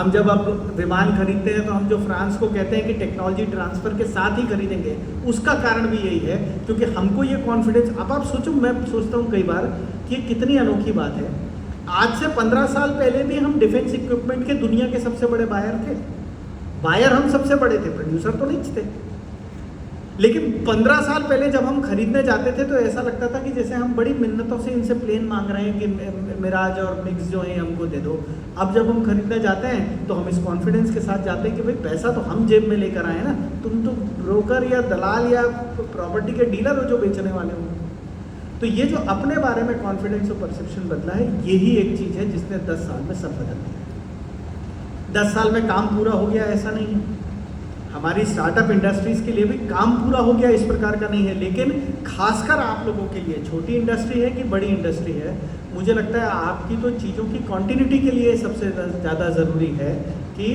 हम जब अब विमान खरीदते हैं तो हम जो फ्रांस को कहते हैं कि टेक्नोलॉजी ट्रांसफ़र के साथ ही खरीदेंगे, उसका कारण भी यही है क्योंकि हमको ये कॉन्फिडेंस। अब आप सोचो, मैं सोचता हूँ कई बार कि ये कितनी अनोखी बात है। आज से 15 साल पहले भी हम डिफेंस इक्विपमेंट के दुनिया के सबसे बड़े बायर थे। बायर हम सबसे बड़े थे, प्रोड्यूसर तो नहीं थे। लेकिन 15 साल पहले जब हम खरीदने जाते थे तो ऐसा लगता था कि जैसे हम बड़ी मिन्नतों से इनसे प्लेन मांग रहे हैं कि मिराज और मिक्स जो है हमको दे दो। अब जब हम खरीदने जाते हैं तो हम इस कॉन्फिडेंस के साथ जाते हैं कि भाई पैसा तो हम जेब में लेकर आए ना, तुम तो ब्रोकर या दलाल या प्रॉपर्टी के डीलर हो जो बेचने वाले हो। तो ये जो अपने बारे में कॉन्फिडेंस और परसेप्शन बदला है, यही एक चीज़ है जिसने 10 साल में सब बदल दिया। 10 साल में काम पूरा हो गया ऐसा नहीं है। हमारी स्टार्टअप इंडस्ट्रीज़ के लिए भी काम पूरा हो गया इस प्रकार का नहीं है, लेकिन खासकर आप लोगों के लिए, छोटी इंडस्ट्री है कि बड़ी इंडस्ट्री है, मुझे लगता है आपकी तो चीज़ों की कॉन्टिन्यूटी के लिए सबसे ज़्यादा ज़रूरी है कि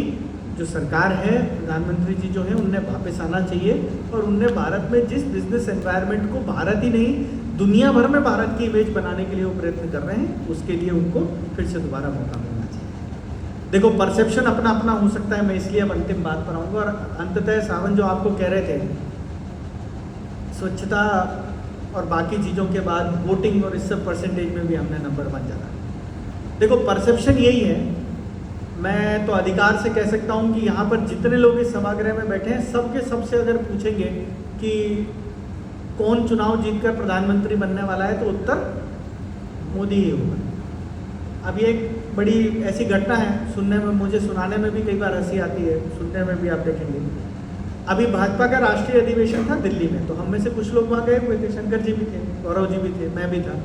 जो सरकार है, प्रधानमंत्री जी जो हैं, उन्हें वापस आना चाहिए और उन्हें भारत में जिस बिजनेस एनवायरनमेंट को भारत ही नहीं दुनिया भर में भारत की इमेज बनाने के लिए वो प्रयत्न कर रहे हैं, उसके लिए उनको फिर से दोबारा मौका मिलना चाहिए। देखो, परसेप्शन अपना अपना हो सकता है, मैं इसलिए अब अंतिम बात पर आऊँगा। और अंततः सावन जो आपको कह रहे थे, स्वच्छता और बाकी चीज़ों के बाद वोटिंग और इस सब परसेंटेज में भी हमने नंबर 1 जाना। देखो, परसेप्शन यही है। मैं तो अधिकार से कह सकता हूँ कि यहाँ पर जितने लोग इस सभागृह में बैठे हैं, सबके सबसे अगर पूछेंगे कि कौन चुनाव जीतकर प्रधानमंत्री बनने वाला है, तो उत्तर मोदी ही होगा। अब ये एक बड़ी ऐसी घटना है, सुनने में, मुझे सुनाने में भी कई बार हंसी आती है, सुनने में भी आप देखेंगे। अभी भाजपा का राष्ट्रीय अधिवेशन था दिल्ली में, तो हम में से कुछ लोग वहाँ गए हुए थे। शंकर जी भी थे, गौरव जी भी थे, मैं भी था।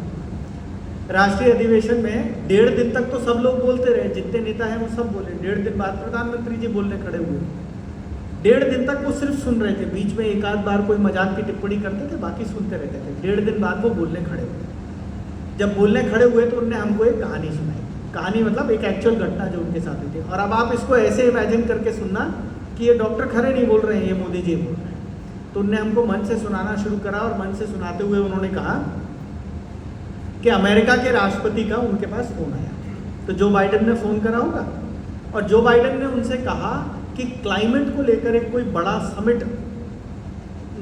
राष्ट्रीय अधिवेशन में 1.5 दिन तक तो सब लोग बोलते रहे, जितने नेता हैं वो सब बोले। 1.5 दिन बाद प्रधानमंत्री जी बोलने खड़े हुए। 1.5 दिन तक वो सिर्फ सुन रहे थे, बीच में एक आध बार कोई मजाक की टिप्पणी करते थे, बाकी सुनते रहते थे। 1.5 दिन बाद वो बोलने खड़े हुए। जब बोलने खड़े हुए तो उन्होंने हमको एक कहानी सुनाई। कहानी मतलब एक एक्चुअल घटना जो उनके साथ हुई थी। और अब आप इसको ऐसे इमेजिन करके सुनना कि ये डॉक्टर खरे नहीं बोल रहे हैं, ये मोदी जी बोल रहे हैं। तो उनने हमको मन से सुनाना शुरू करा और मन से सुनाते हुए उन्होंने कहा कि अमेरिका के राष्ट्रपति का उनके पास फ़ोन आया। तो जो बाइडेन ने फ़ोन करा होगा, और जो बाइडेन ने उनसे कहा कि क्लाइमेट को लेकर एक कोई बड़ा समिट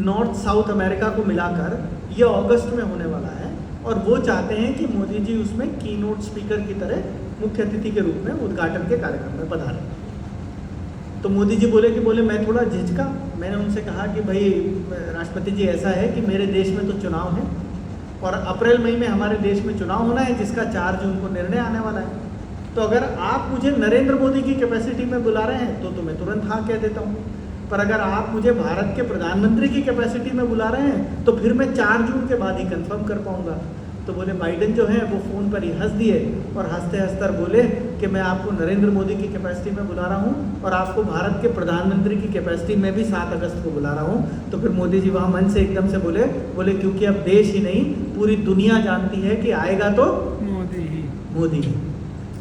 नॉर्थ साउथ अमेरिका को मिलाकर ये अगस्त में होने वाला है, और वो चाहते हैं कि मोदी जी उसमें कीनोट स्पीकर की तरह मुख्य अतिथि के रूप में उद्घाटन के कार्यक्रम में पधारें। तो मोदी जी बोले मैं थोड़ा झिझका। मैंने उनसे कहा कि भाई राष्ट्रपति जी, ऐसा है कि मेरे देश में तो चुनाव है और अप्रैल मई में हमारे देश में चुनाव होना है, जिसका 4 जून को निर्णय आने वाला है। तो अगर आप मुझे नरेंद्र मोदी की कैपेसिटी में बुला रहे हैं तो मैं तुरंत हाँ कह देता हूँ, पर अगर आप मुझे भारत के प्रधानमंत्री की कैपेसिटी में बुला रहे हैं तो फिर मैं 4 जून के बाद ही कंफर्म कर पाऊँगा। तो बोले बाइडेन जो है वो फ़ोन पर ही हंस दिए और हंसते हंसते बोले कि मैं आपको नरेंद्र मोदी की कैपेसिटी में बुला रहा हूँ और आपको भारत के प्रधानमंत्री की कैपेसिटी में भी 7 अगस्त को बुला रहा हूँ। तो फिर मोदी जी वहाँ मन से एकदम से बोले क्योंकि अब देश ही नहीं पूरी दुनिया जानती है कि आएगा तो मोदी ही।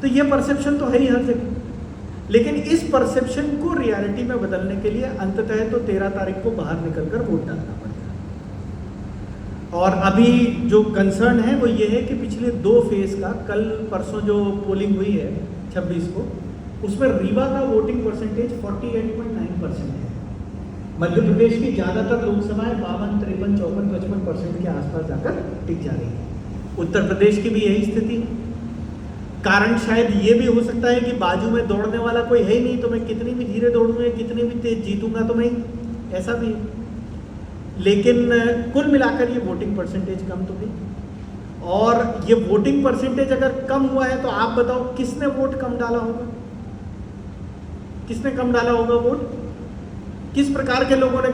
तो ये परसेप्शन तो है ही हर जगह, लेकिन इस परसेप्शन को रियलिटी में बदलने के लिए अंततः तो 13 तारीख को बाहर निकलकर वोट डालना पड़ेगा। और अभी जो कंसर्न है वो ये है कि पिछले 2 फेज का, कल परसों जो पोलिंग हुई है 26 को, उसमें रीवा का वोटिंग परसेंटेज 48.9% है। मध्य प्रदेश की ज़्यादातर लोकसभाएं 52, 53, 54, 55% के आसपास जाकर टिक जा रही है। उत्तर प्रदेश की भी यही स्थिति है। कारण शायद ये भी हो सकता है कि बाजू में दौड़ने वाला कोई है ही नहीं, तो मैं कितनी भी धीरे दौड़ूंगा, कितनी भी तेज जीतूंगा तो मैं, ऐसा भी है। लेकिन कुल मिलाकर ये वोटिंग परसेंटेज कम तो हुई, और ये वोटिंग परसेंटेज अगर कम हुआ है तो आप बताओ किसने वोट कम डाला होगा? किसने कम डाला होगा वोट? किस प्रकार के लोगों ने